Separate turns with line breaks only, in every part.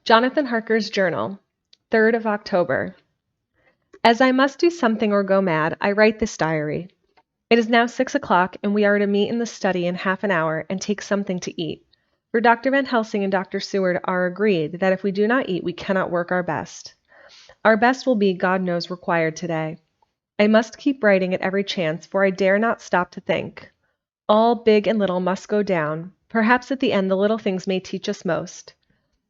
Jonathan Harker's Journal, 3rd of October. As I must do something or go mad, I write this diary. It is now 6 o'clock, and we are to meet in the study in half an hour and take something to eat. For Dr. Van Helsing and Dr. Seward are agreed that if we do not eat, we cannot work our best. Our best will be, God knows, required today. I must keep writing at every chance, for I dare not stop to think. All big and little must go down. Perhaps at the end the little things may teach us most.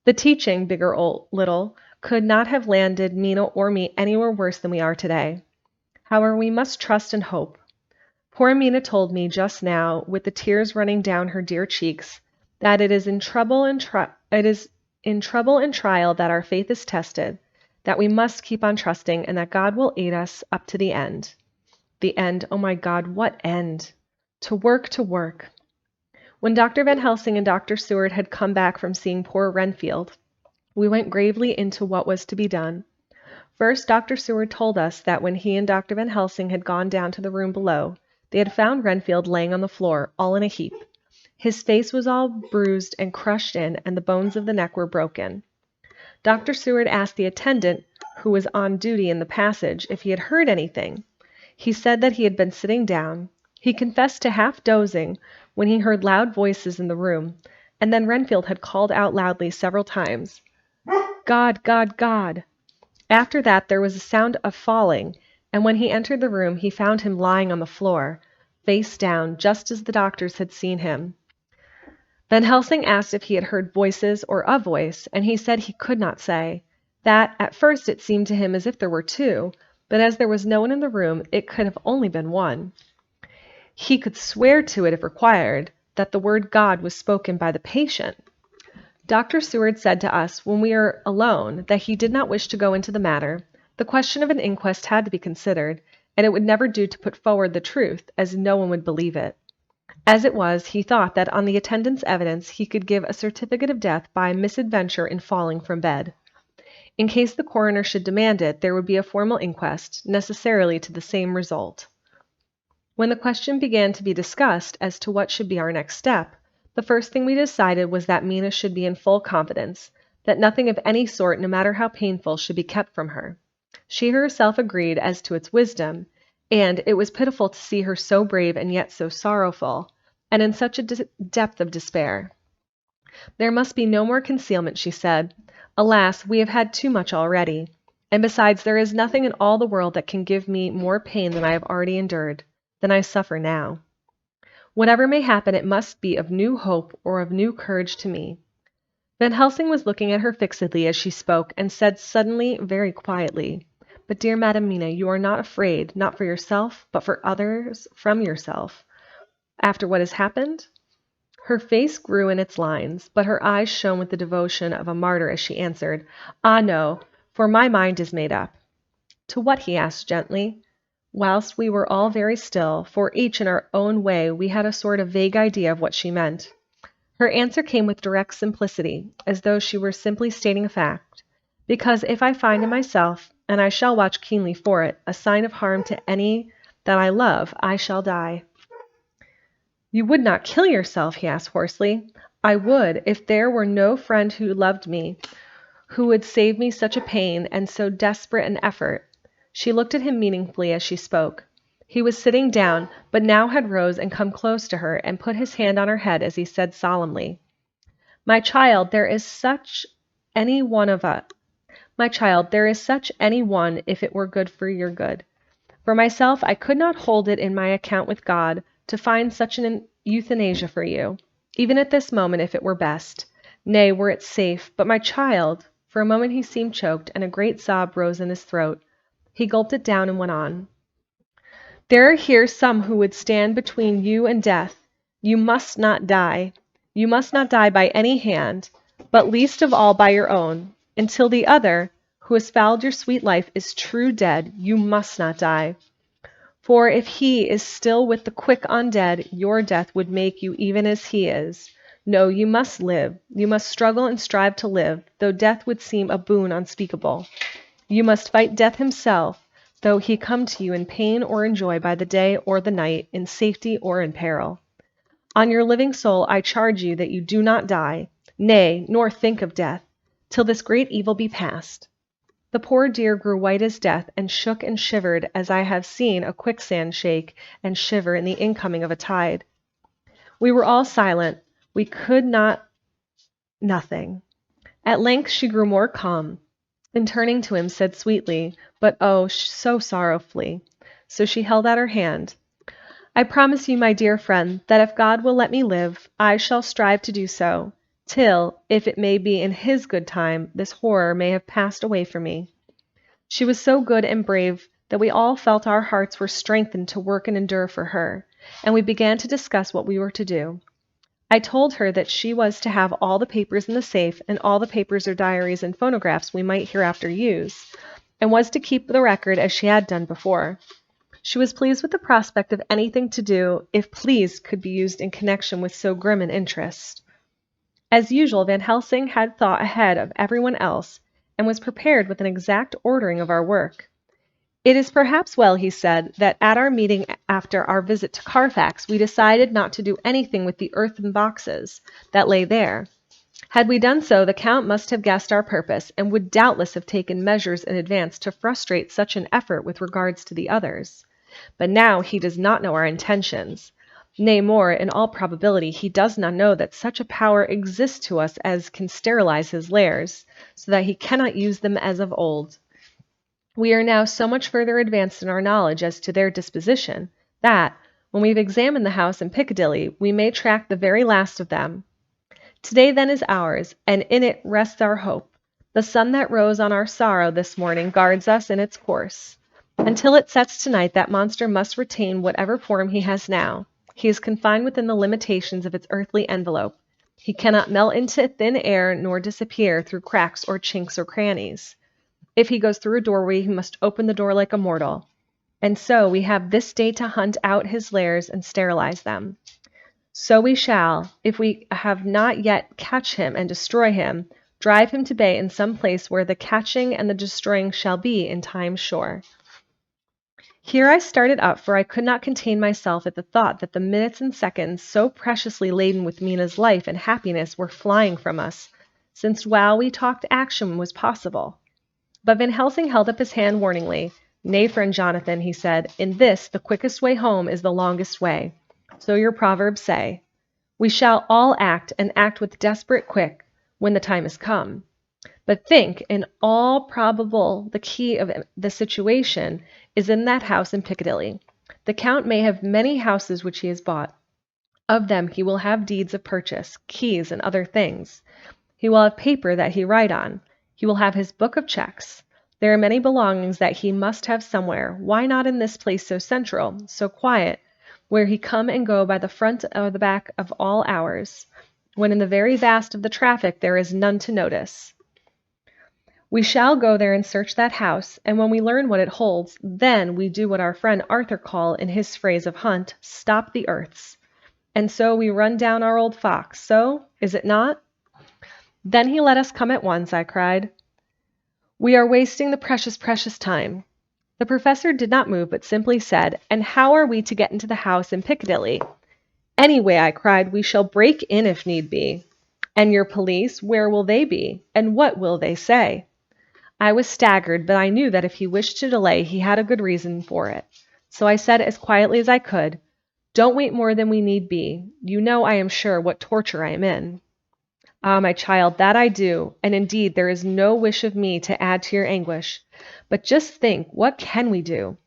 The teaching, big or little, could not have landed Mina or me anywhere worse than we are today. However, we must trust and hope. Poor Mina told me just now, with the tears running down her dear cheeks, that it is in trouble and trial that our faith is tested, that we must keep on trusting, and that God will aid us up to the end. The end, oh my God, what end? To work, to work. When Dr. Van Helsing and Dr. Seward had come back from seeing poor Renfield, we went gravely into what was to be done. First, Dr. Seward told us that when he and Dr. Van Helsing had gone down to the room below, they had found Renfield laying on the floor, all in a heap. His face was all bruised and crushed in, and the bones of the neck were broken. Dr. Seward asked the attendant, who was on duty in the passage, if he had heard anything. He said that he had been sitting down. He confessed to half dozing when he heard loud voices in the room, and then Renfield had called out loudly several times, "God, God, God!" After that there was a sound of falling, and when he entered the room he found him lying on the floor, face down, just as the doctors had seen him. Van Helsing asked if he had heard voices or a voice, and he said he could not say. That, at first, it seemed to him as if there were two, but as there was no one in the room, it could have only been one. He could swear to it if required, that the word God was spoken by the patient. Dr. Seward said to us when we were alone that he did not wish to go into the matter. The question of an inquest had to be considered, and it would never do to put forward the truth, as no one would believe it. As it was, he thought that on the attendant's evidence he could give a certificate of death by misadventure in falling from bed. In case the coroner should demand it, there would be a formal inquest, necessarily to the same result. When the question began to be discussed as to what should be our next step, the first thing we decided was that Mina should be in full confidence, that nothing of any sort, no matter how painful, should be kept from her. She herself agreed as to its wisdom, and it was pitiful to see her so brave and yet so sorrowful, and in such a depth of despair. There must be no more concealment, she said. Alas, we have had too much already, and besides there is nothing in all the world that can give me more pain than I have already endured, than I suffer now. Whatever may happen, it must be of new hope or of new courage to me. Van Helsing was looking at her fixedly as she spoke, and said suddenly, very quietly, "But dear Madam Mina, you are not afraid, not for yourself, but for others, from yourself, after what has happened?" Her face grew in its lines, but her eyes shone with the devotion of a martyr as she answered, "Ah, no, for my mind is made up." "To what?" he asked gently. Whilst we were all very still, for each in our own way we had a sort of vague idea of what she meant. Her answer came with direct simplicity, as though she were simply stating a fact. "Because if I find in myself, and I shall watch keenly for it, a sign of harm to any that I love, I shall die." "You would not kill yourself?" he asked hoarsely. "I would, if there were no friend who loved me, who would save me such a pain and so desperate an effort." She looked at him meaningfully as she spoke. He was sitting down, but now had rose and come close to her and put his hand on her head as he said solemnly, "My child, there is such any one if it were good for your good. For myself, I could not hold it in my account with God to find such an euthanasia for you, even at this moment if it were best. Nay, were it safe, but my child—" For a moment he seemed choked, and a great sob rose in his throat. He gulped it down and went on. "There are here some who would stand between you and death. You must not die. You must not die by any hand, but least of all by your own. Until the other, who has fouled your sweet life, is true dead, you must not die. For if he is still with the quick undead, your death would make you even as he is. No, you must live. You must struggle and strive to live, though death would seem a boon unspeakable. You must fight death himself, though he come to you in pain or in joy by the day or the night, in safety or in peril. On your living soul I charge you that you do not die, nay, nor think of death. till this great evil be past." The poor dear grew white as death, and shook and shivered as I have seen a quicksand shake and shiver in the incoming of a tide. We were all silent. We could nothing. At length she grew more calm, and turning to him said sweetly, but oh, so sorrowfully, so she held out her hand, "I promise you, my dear friend, that if God will let me live, I shall strive to do so, till, if it may be in His good time, this horror may have passed away from me." She was so good and brave that we all felt our hearts were strengthened to work and endure for her, and we began to discuss what we were to do. I told her that she was to have all the papers in the safe, and all the papers or diaries and phonographs we might hereafter use, and was to keep the record as she had done before. She was pleased with the prospect of anything to do, if pleased could be used in connection with so grim an interest. As usual, Van Helsing had thought ahead of everyone else, and was prepared with an exact ordering of our work. "It is perhaps well," he said, "that at our meeting after our visit to Carfax we decided not to do anything with the earthen boxes that lay there. Had we done so, the Count must have guessed our purpose, and would doubtless have taken measures in advance to frustrate such an effort with regards to the others. But now he does not know our intentions. Nay, more, in all probability, he does not know that such a power exists to us as can sterilize his lairs, so that he cannot use them as of old. We are now so much further advanced in our knowledge as to their disposition, that, when we've examined the house in Piccadilly, we may track the very last of them. Today then is ours, and in it rests our hope. The sun that rose on our sorrow this morning guards us in its course. Until it sets tonight, that monster must retain whatever form he has now. He is confined within the limitations of its earthly envelope. He cannot melt into thin air nor disappear through cracks or chinks or crannies. If he goes through a doorway, he must open the door like a mortal. And so we have this day to hunt out his lairs and sterilize them. So we shall, if we have not yet catch him and destroy him, drive him to bay in some place where the catching and the destroying shall be in time sure." Here I started up, for I could not contain myself at the thought that the minutes and seconds so preciously laden with Mina's life and happiness were flying from us, since while we talked action was possible. But Van Helsing held up his hand warningly. "Nay, friend Jonathan," he said, "in this the quickest way home is the longest way. So your proverbs say. We shall all act, and act with desperate quick, when the time is come. But think, in all probable the key of the situation is in that house in Piccadilly. The Count may have many houses which he has bought. Of them he will have deeds of purchase, keys, and other things. He will have paper that he write on. He will have his book of checks. There are many belongings that he must have somewhere. Why not in this place so central, so quiet, where he come and go by the front or the back of all hours, when in the very vast of the traffic there is none to notice? We shall go there and search that house, and when we learn what it holds, then we do what our friend Arthur call, in his phrase of hunt, stop the earths. And so we run down our old fox, so, is it not?" "Then he let us come at once," I cried. "We are wasting the precious, precious time." The professor did not move, but simply said, "And how are we to get into the house in Piccadilly?" "Anyway," I cried, "we shall break in if need be." "And your police, where will they be? And what will they say?" I was staggered, but I knew that if he wished to delay, he had a good reason for it. So I said as quietly as I could, "Don't wait more than we need be. You know, I am sure, what torture I am in." "Ah, my child, that I do, and indeed there is no wish of me to add to your anguish. But just think, what can we do?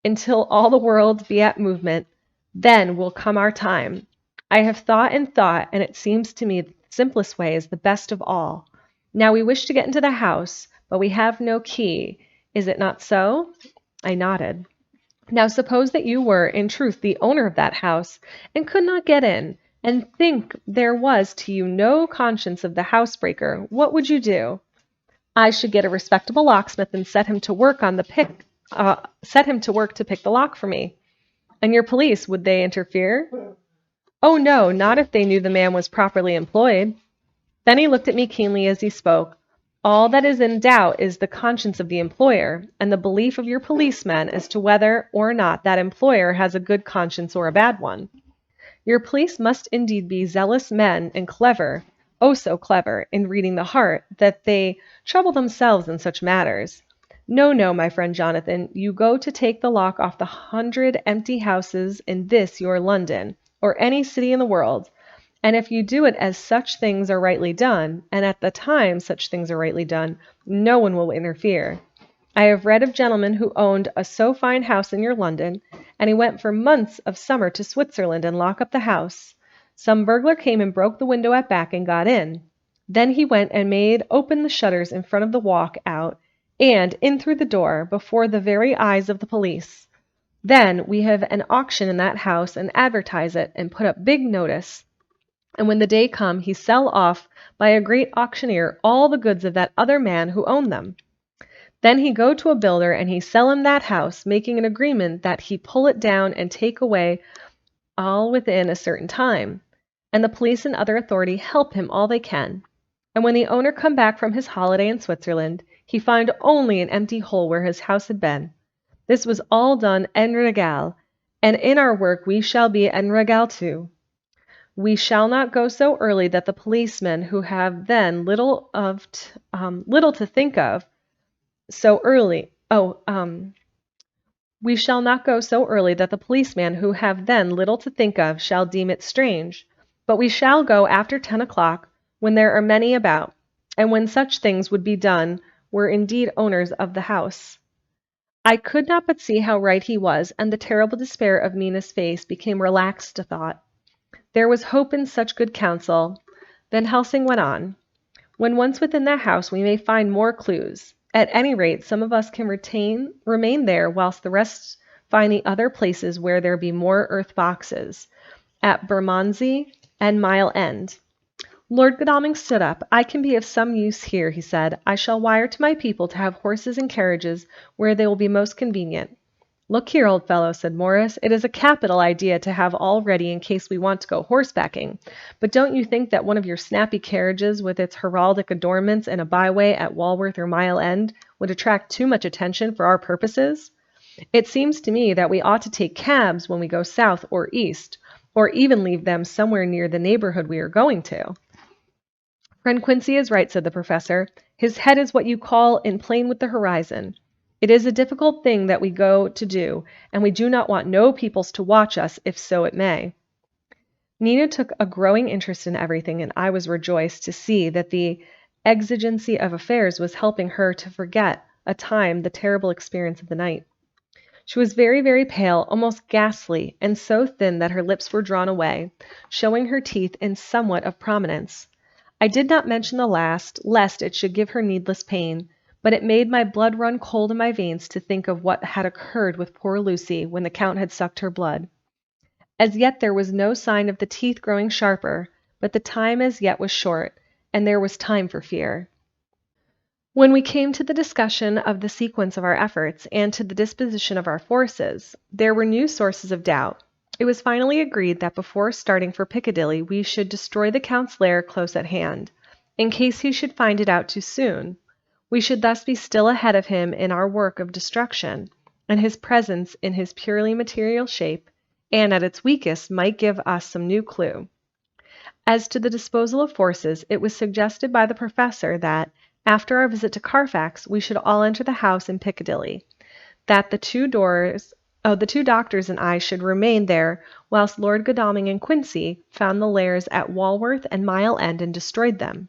Until all the world be at movement, then will come our time. I have thought and thought, and it seems to me that the simplest way is the best of all. Now we wish to get into the house, but we have no key. Is it not so?" I nodded. "Now suppose that you were, in truth, the owner of that house, and could not get in, and think there was to you no conscience of the housebreaker, what would you do?" "I should get a respectable locksmith and set him to work to pick the lock for me." "And your police, would they interfere?" "Oh no, not if they knew the man was properly employed." Then he looked at me keenly as he spoke. "All that is in doubt is the conscience of the employer, and the belief of your policemen as to whether or not that employer has a good conscience or a bad one. Your police must indeed be zealous men and clever, oh so clever, in reading the heart, that they trouble themselves in such matters. No, no, my friend Jonathan, you go to take the lock off the 100 empty houses in this your London, or any city in the world, and if you do it as such things are rightly done, and at the time such things are rightly done, no one will interfere. I have read of gentlemen who owned a so fine house in your London, and he went for months of summer to Switzerland and lock up the house. Some burglar came and broke the window at back and got in. Then he went and made open the shutters in front of the walk out, and in through the door, before the very eyes of the police. Then we have an auction in that house and advertise it and put up big notice. And when the day come, he sell off by a great auctioneer all the goods of that other man who owned them. Then he go to a builder and he sell him that house, making an agreement that he pull it down and take away all within a certain time. And the police and other authority help him all they can. And when the owner come back from his holiday in Switzerland, he find only an empty hole where his house had been. This was all done en regale, and in our work we shall be en regale too. We shall not go so early that the policemen who have then little to think of so early. We shall not go so early that the policeman who have then little to think of shall deem it strange, but we shall go after 10 o'clock, when there are many about, and when such things would be done were indeed owners of the house. I could not but see how right he was, and the terrible despair of Mina's face became relaxed a thought. There was hope in such good counsel. Van Helsing went on. When once within that house we may find more clues. At any rate, some of us can remain there, whilst the rest find the other places where there be more earth boxes, at Bermondsey and Mile End. Lord Godalming stood up. I can be of some use here, he said. I shall wire to my people to have horses and carriages where they will be most convenient. Look here, old fellow, said Morris. It is a capital idea to have all ready in case we want to go horsebacking. But don't you think that one of your snappy carriages with its heraldic adornments and a byway at Walworth or Mile End would attract too much attention for our purposes? It seems to me that we ought to take cabs when we go south or east, or even leave them somewhere near the neighborhood we are going to. Friend Quincy is right, said the professor. His head is what you call in plane with the horizon. It is a difficult thing that we go to do, and we do not want no peoples to watch us, if so it may. Nina took a growing interest in everything, and I was rejoiced to see that the exigency of affairs was helping her to forget a time the terrible experience of the night. She was very, very pale, almost ghastly, and so thin that her lips were drawn away, showing her teeth in somewhat of prominence. I did not mention the last, lest it should give her needless pain, but it made my blood run cold in my veins to think of what had occurred with poor Lucy when the Count had sucked her blood. As yet there was no sign of the teeth growing sharper, but the time as yet was short, and there was time for fear. When we came to the discussion of the sequence of our efforts and to the disposition of our forces, there were new sources of doubt. It was finally agreed that before starting for Piccadilly we should destroy the Count's lair close at hand, in case he should find it out too soon. We should thus be still ahead of him in our work of destruction, and his presence in his purely material shape, and at its weakest, might give us some new clue. As to the disposal of forces, it was suggested by the professor that, after our visit to Carfax, we should all enter the house in Piccadilly, that the two doctors and I should remain there, whilst Lord Godalming and Quincy found the lairs at Walworth and Mile End and destroyed them.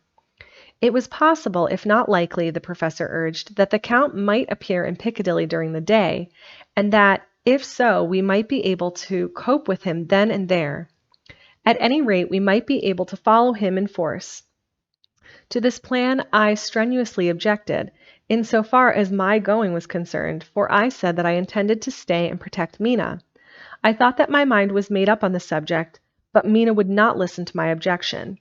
It was possible, if not likely, the professor urged, that the Count might appear in Piccadilly during the day, and that, if so, we might be able to cope with him then and there. At any rate, we might be able to follow him in force. To this plan I strenuously objected, in so far as my going was concerned, for I said that I intended to stay and protect Mina. I thought that my mind was made up on the subject, but Mina would not listen to my objection.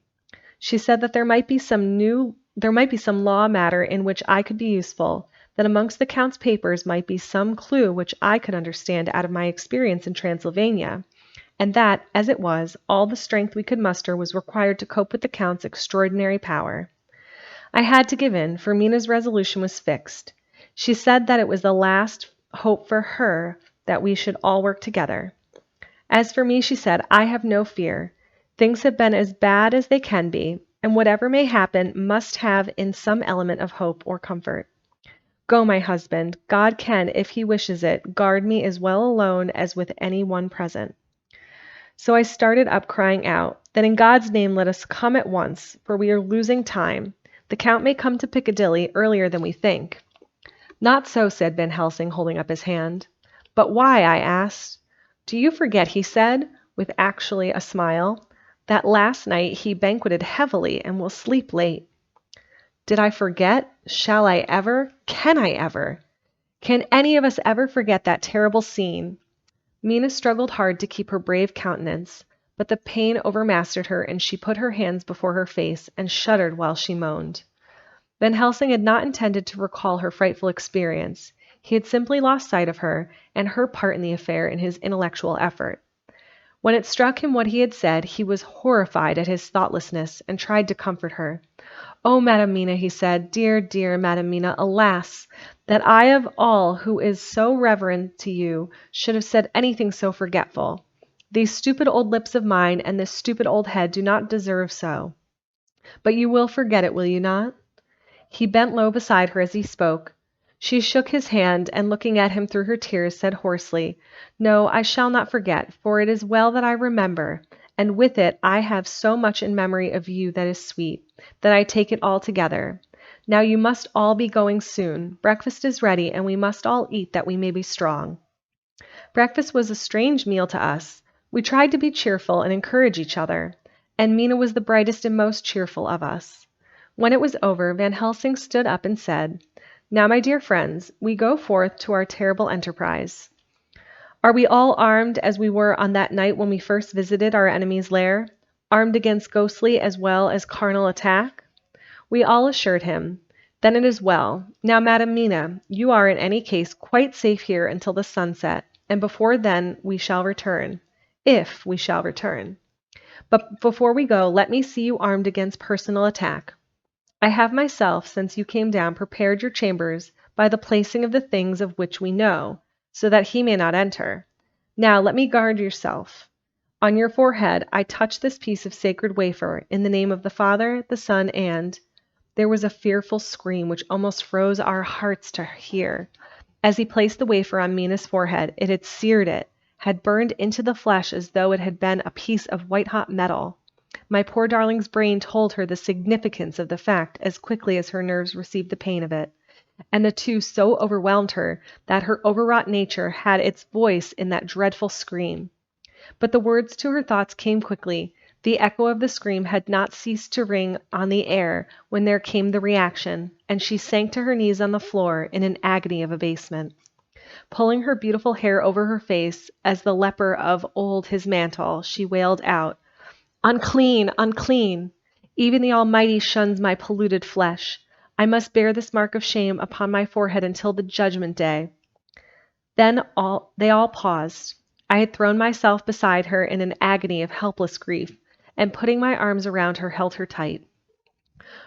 She said that there might be some law matter in which I could be useful, that amongst the Count's papers might be some clue which I could understand out of my experience in Transylvania, and that, as it was, all the strength we could muster was required to cope with the Count's extraordinary power. I had to give in, for Mina's resolution was fixed. She said that it was the last hope for her that we should all work together. As for me, she said, I have no fear. Things have been as bad as they can be, and whatever may happen must have in some element of hope or comfort. Go, my husband. God can, if he wishes it, guard me as well alone as with any one present. So I started up crying out, then in God's name let us come at once, for we are losing time. The Count may come to Piccadilly earlier than we think. Not so, said Van Helsing, holding up his hand. But why? I asked. Do you forget, he said, with actually a smile, that last night he banqueted heavily and will sleep late? Did I forget? Shall I ever? Can I ever? Can any of us ever forget that terrible scene? Mina struggled hard to keep her brave countenance, but the pain overmastered her, and she put her hands before her face and shuddered while she moaned. Van Helsing had not intended to recall her frightful experience. He had simply lost sight of her and her part in the affair in his intellectual effort. When it struck him what he had said, he was horrified at his thoughtlessness and tried to comfort her. Oh, Madam Mina, he said, dear, dear Madam Mina, alas, that I of all who is so reverend to you should have said anything so forgetful. These stupid old lips of mine and this stupid old head do not deserve so. But you will forget it, will you not? He bent low beside her as he spoke. She shook his hand, and looking at him through her tears, said hoarsely, No, I shall not forget, for it is well that I remember, and with it I have so much in memory of you that is sweet, that I take it all together. Now you must all be going soon. Breakfast is ready, and we must all eat that we may be strong. Breakfast was a strange meal to us. We tried to be cheerful and encourage each other, and Mina was the brightest and most cheerful of us. When it was over, Van Helsing stood up and said, Now, my dear friends, we go forth to our terrible enterprise. Are we all armed as we were on that night when we first visited our enemy's lair, armed against ghostly as well as carnal attack? We all assured him. Then it is well. Now, Madam Mina, you are in any case quite safe here until the sunset, and before then we shall return, if we shall return. But before we go, let me see you armed against personal attack. I have myself, since you came down, prepared your chambers by the placing of the things of which we know, so that he may not enter. Now let me guard yourself. On your forehead I touch this piece of sacred wafer, in the name of the Father, the Son, and— There was a fearful scream which almost froze our hearts to hear. As he placed the wafer on Mina's forehead, it had seared it, had burned into the flesh as though it had been a piece of white-hot metal. My poor darling's brain told her the significance of the fact as quickly as her nerves received the pain of it, and the two so overwhelmed her that her overwrought nature had its voice in that dreadful scream. But the words to her thoughts came quickly. The echo of the scream had not ceased to ring on the air when there came the reaction, and she sank to her knees on the floor in an agony of abasement. Pulling her beautiful hair over her face, as the leper of old his mantle, she wailed out, Unclean, unclean! Even the Almighty shuns my polluted flesh. I must bear this mark of shame upon my forehead until the judgment day. Then they all paused. I had thrown myself beside her in an agony of helpless grief, and putting my arms around her, held her tight.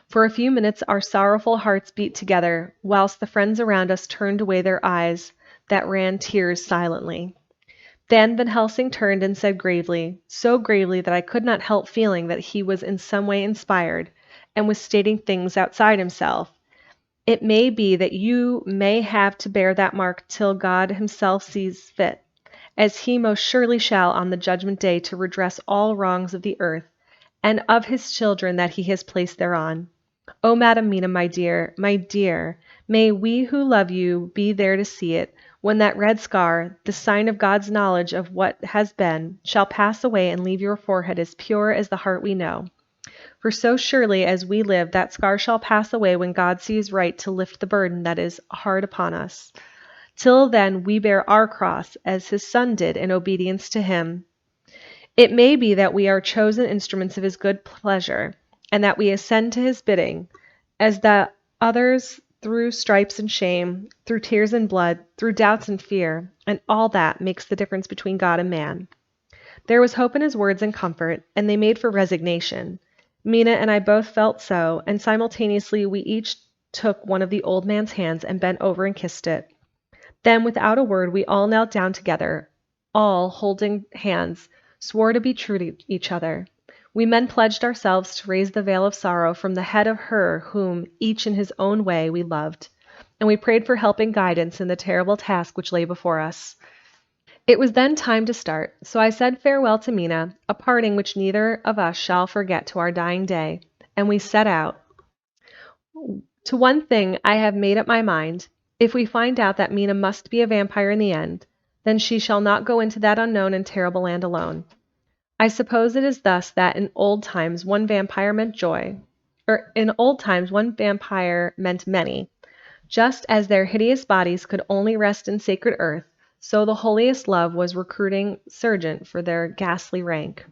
For a few minutes our sorrowful hearts beat together, whilst the friends around us turned away their eyes that ran tears silently. Then Van Helsing turned and said gravely, so gravely that I could not help feeling that he was in some way inspired, and was stating things outside himself. It may be that you may have to bear that mark till God himself sees fit, as he most surely shall on the judgment day, to redress all wrongs of the earth, and of his children that he has placed thereon. O Madam Mina, my dear, may we who love you be there to see it, when that red scar, the sign of God's knowledge of what has been, shall pass away and leave your forehead as pure as the heart we know. For so surely as we live, that scar shall pass away when God sees right to lift the burden that is hard upon us. Till then we bear our cross, as his Son did, in obedience to him. It may be that we are chosen instruments of his good pleasure, and that we ascend to his bidding, as the others through stripes and shame, through tears and blood, through doubts and fear, and all that makes the difference between God and man. There was hope in his words and comfort, and they made for resignation. Mina and I both felt so, and simultaneously we each took one of the old man's hands and bent over and kissed it. Then, without a word, we all knelt down together, all, holding hands, swore to be true to each other. We men pledged ourselves to raise the veil of sorrow from the head of her whom, each in his own way, we loved, and we prayed for help and guidance in the terrible task which lay before us. It was then time to start, so I said farewell to Mina, a parting which neither of us shall forget to our dying day, and we set out. To one thing I have made up my mind. If we find out that Mina must be a vampire in the end, then she shall not go into that unknown and terrible land alone. I suppose it is thus that in old times one vampire meant many. Just as their hideous bodies could only rest in sacred earth, so the holiest love was recruiting sergeant for their ghastly rank.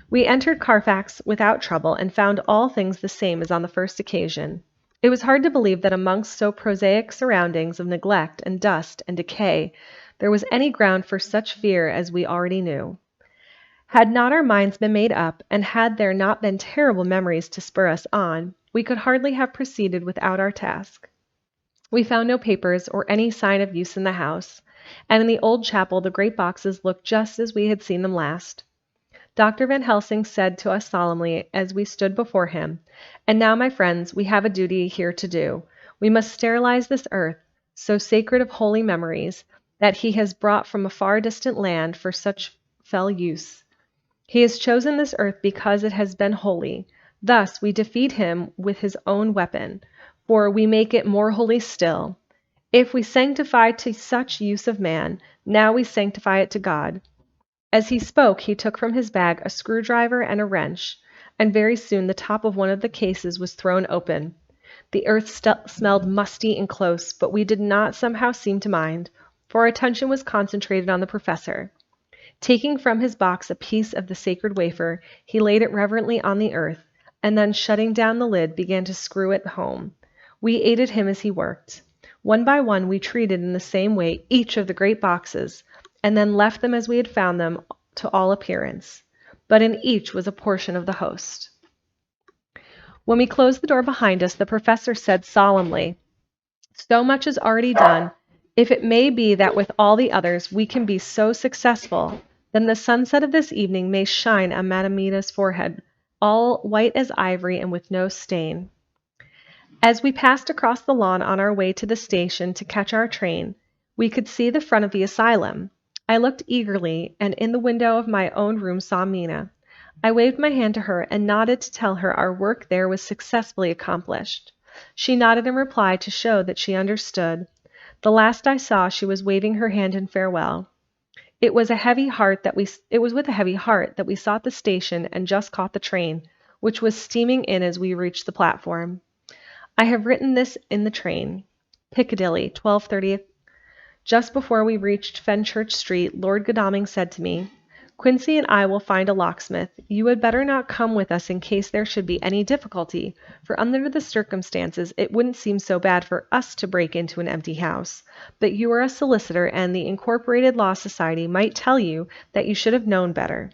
We entered Carfax without trouble and found all things the same as on the first occasion. It was hard to believe that amongst so prosaic surroundings of neglect and dust and decay there was any ground for such fear as we already knew. Had not our minds been made up, and had there not been terrible memories to spur us on, we could hardly have proceeded without our task. We found no papers or any sign of use in the house, and in the old chapel the great boxes looked just as we had seen them last. Dr. Van Helsing said to us solemnly as we stood before him, "And now, my friends, we have a duty here to do. We must sterilize this earth, so sacred of holy memories, that he has brought from a far distant land for such fell use. He has chosen this earth because it has been holy. Thus we defeat him with his own weapon, for we make it more holy still. If we sanctify to such use of man, now we sanctify it to God." As he spoke, he took from his bag a screwdriver and a wrench, and very soon the top of one of the cases was thrown open. The earth smelled musty and close, but we did not somehow seem to mind, for our attention was concentrated on the professor. Taking from his box a piece of the sacred wafer, he laid it reverently on the earth, and then shutting down the lid, began to screw it home. We aided him as he worked. One by one we treated in the same way each of the great boxes, and then left them as we had found them to all appearance. But in each was a portion of the host. When we closed the door behind us, the professor said solemnly, "So much is already done. If it may be that with all the others we can be so successful, then the sunset of this evening may shine on Madame Mina's forehead, all white as ivory and with no stain." As we passed across the lawn on our way to the station to catch our train, we could see the front of the asylum. I looked eagerly, and in the window of my own room saw Mina. I waved my hand to her and nodded to tell her our work there was successfully accomplished. She nodded in reply to show that she understood. The last I saw, she was waving her hand in farewell. It was with a heavy heart that we sought the station and just caught the train, which was steaming in as we reached the platform. I have written this in the train. Piccadilly, 12:30. Just before we reached Fenchurch Street, Lord Godalming said to me, "Quincy and I will find a locksmith. You had better not come with us in case there should be any difficulty, for under the circumstances it wouldn't seem so bad for us to break into an empty house. But you are a solicitor, and the Incorporated Law Society might tell you that you should have known better."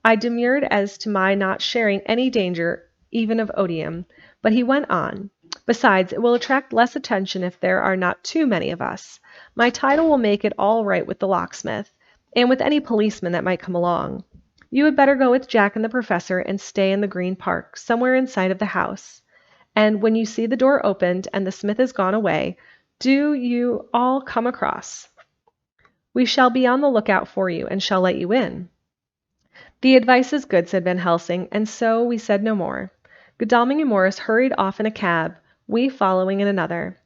I demurred as to my not sharing any danger, even of odium, but he went on. "Besides, it will attract less attention if there are not too many of us. My title will make it all right with the locksmith, and with any policeman that might come along. You had better go with Jack and the professor and stay in the Green Park, somewhere in sight of the house. And when you see the door opened and the smith has gone away, do you all come across. We shall be on the lookout for you, and shall let you in." "The advice is good," said Van Helsing, and so we said no more. Godalming and Morris hurried off in a cab, we following in another.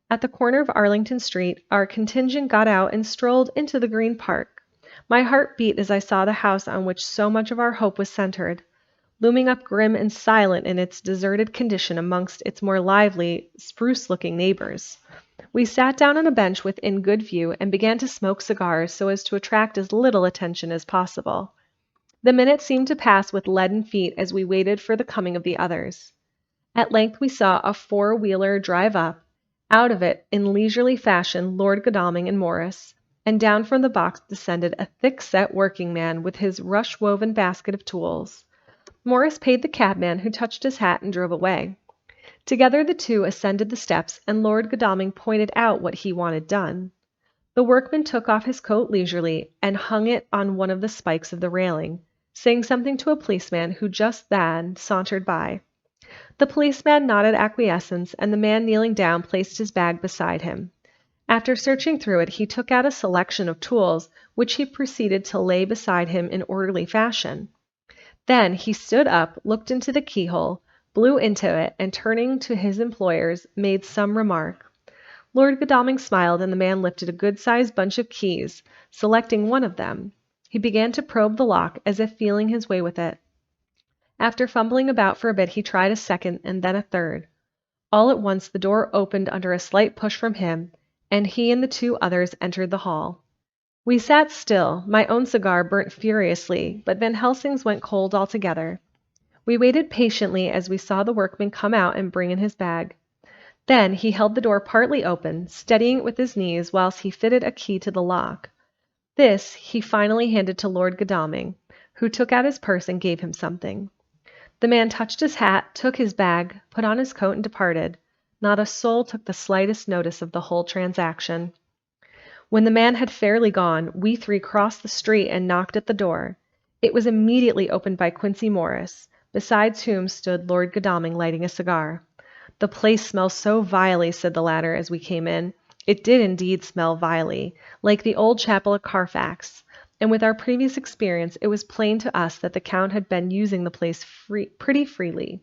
At the corner of Arlington Street, our contingent got out and strolled into the Green Park. My heart beat as I saw the house on which so much of our hope was centered, looming up grim and silent in its deserted condition amongst its more lively, spruce-looking neighbors. We sat down on a bench within good view and began to smoke cigars so as to attract as little attention as possible. The minutes seemed to pass with leaden feet as we waited for the coming of the others. At length we saw a four-wheeler drive up. Out of it, in leisurely fashion, Lord Godalming and Morris, and down from the box descended a thick-set working-man with his rush-woven basket of tools. Morris paid the cabman, who touched his hat and drove away. Together the two ascended the steps, and Lord Godalming pointed out what he wanted done. The workman took off his coat leisurely and hung it on one of the spikes of the railing. saying something to a policeman who just then sauntered by. The policeman nodded acquiescence, and the man kneeling down placed his bag beside him. After searching through it, he took out a selection of tools, which he proceeded to lay beside him in orderly fashion. Then he stood up, looked into the keyhole, blew into it, and turning to his employers, made some remark. Lord Godalming smiled, and the man lifted a good-sized bunch of keys. Selecting one of them, he began to probe the lock as if feeling his way with it. After fumbling about for a bit, he tried a second and then a third. All at once the door opened under a slight push from him, and he and the two others entered the hall. We sat still. My own cigar burnt furiously, but Van Helsing's went cold altogether. We waited patiently as we saw the workman come out and bring in his bag. Then he held the door partly open, steadying it with his knees whilst he fitted a key to the lock. This he finally handed to Lord Godalming, who took out his purse and gave him something. The man touched his hat, took his bag, put on his coat, and departed. Not a soul took the slightest notice of the whole transaction. When the man had fairly gone, we three crossed the street and knocked at the door. It was immediately opened by Quincey Morris, besides whom stood Lord Godalming lighting a cigar. "The place smells so vilely," said the latter as we came in. It did indeed smell vilely, like the old chapel at Carfax, and with our previous experience it was plain to us that the Count had been using the place pretty freely.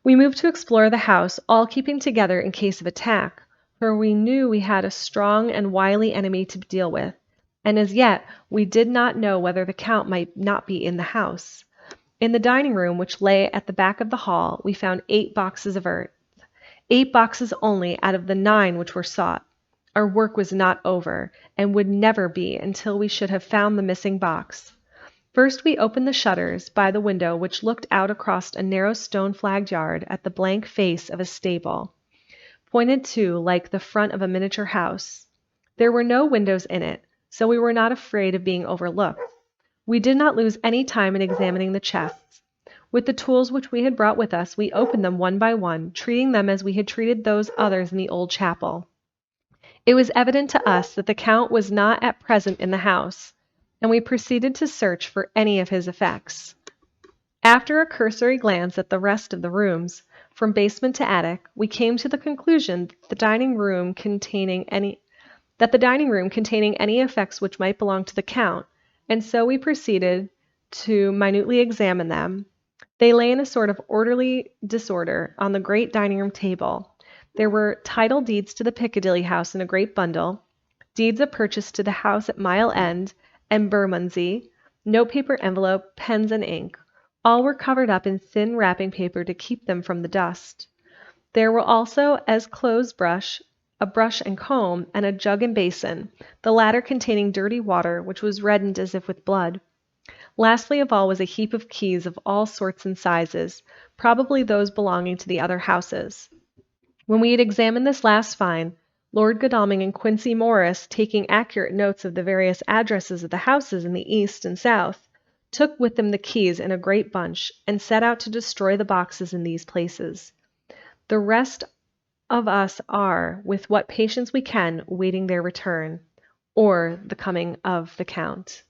We moved to explore the house, all keeping together in case of attack, for we knew we had a strong and wily enemy to deal with, and as yet we did not know whether the Count might not be in the house. In the dining room, which lay at the back of the hall, we found 8 boxes of earth. 8 boxes only out of the 9 which were sought. Our work was not over, and would never be until we should have found the missing box. First we opened the shutters by the window which looked out across a narrow stone-flagged yard at the blank face of a stable, pointed to like the front of a miniature house. There were no windows in it, so we were not afraid of being overlooked. We did not lose any time in examining the chests. With the tools which we had brought with us, we opened them one by one, treating them as we had treated those others in the old chapel. It was evident to us that the Count was not at present in the house, and we proceeded to search for any of his effects. After a cursory glance at the rest of the rooms, from basement to attic, we came to the conclusion that the dining room containing any effects which might belong to the Count, and so we proceeded to minutely examine them. They lay in a sort of orderly disorder on the great dining room table. There were title deeds to the Piccadilly house in a great bundle, deeds of purchase to the house at Mile End and Bermondsey, notepaper envelope, pens, and ink. All were covered up in thin wrapping paper to keep them from the dust. There were also a clothes brush, a brush and comb, and a jug and basin, the latter containing dirty water which was reddened as if with blood. Lastly of all was a heap of keys of all sorts and sizes, probably those belonging to the other houses. When we had examined this last find, Lord Godalming and Quincey Morris, taking accurate notes of the various addresses of the houses in the east and south, took with them the keys in a great bunch, and set out to destroy the boxes in these places. The rest of us are, with what patience we can, waiting their return, or the coming of the Count.